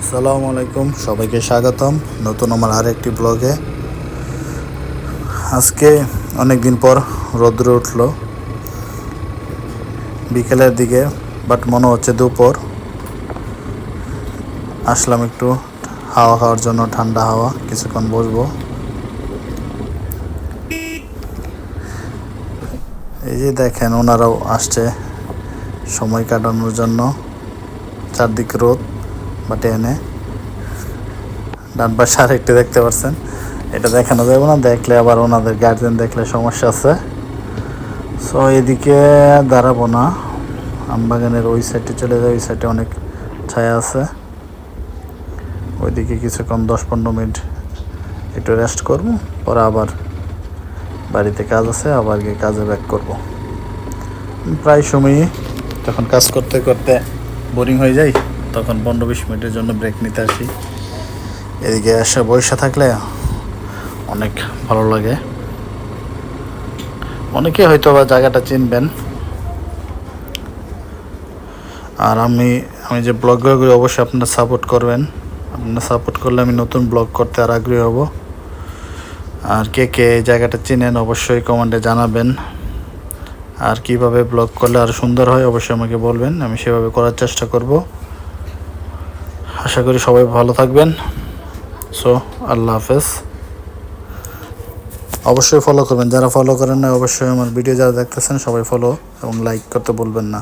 আসসালামু আলাইকুম, সবাইকে স্বাগতম নতুন আমার আরেকটি ব্লগে। আজকে অনেক দিন পর রৌদ্র উঠলো বিকেলের দিকে, বাট মনে হচ্ছে দুপুর। আসলাম একটু হাওয়া খাওয়ার জন্য, ঠান্ডা হাওয়া, কিছুক্ষণ বসবো। এই যে দেখেন, ওনারাও আসছে সময় কাটানোর জন্য। চারদিকে রোদ, বাট এনে ডান পাশে আরেকটি দেখতে পাচ্ছেন, এটা দেখানো যাবে না, দেখলে আবার ওনাদের গার্জেন দেখলে সমস্যা আছে। সো এদিকে দাঁড়াবো না, আমবাগানের ওই সাইডে চলে যায়, ওই সাইডে অনেক ছায়া আছে। ওইদিকে কিছুক্ষণ 10-15 মিনিট একটু রেস্ট করবো, পরে আবার বাড়িতে কাজ আছে, আবার গিয়ে কাজে ব্যাক করবো। প্রায় সময়ই তখন কাজ করতে করতে বোরিং হয়ে যায়, তখন 15-20 মিনিটের জন্য ব্রেক নিতে আসি। এদিকে এসে বসে থাকলে অনেক ভালো লাগে। অনেকে হয়তো বা জায়গাটা চিনবেন। আর আমি যে ব্লগগুলো করি অবশ্যই আপনারা সাপোর্ট করবেন। আপনারা সাপোর্ট করলে আমি নতুন ব্লগ করতে আর আগ্রহী হব। আর কে কে এই জায়গাটা চিনেন অবশ্যই কমেন্টে জানাবেন। আর কিভাবে ব্লগ করলে আরও সুন্দর হয় অবশ্যই আমাকে বলবেন, আমি সেভাবে করার চেষ্টা করব। আশা করি সবাই ভালো থাকবেন। সো আল্লাহ হাফেজ। অবশ্যই ফলো করবেন, যারা ফলো করেন না অবশ্যই আমার ভিডিও যারা দেখতেছেন সবাই ফলো এবং লাইক করতে বলবেন না।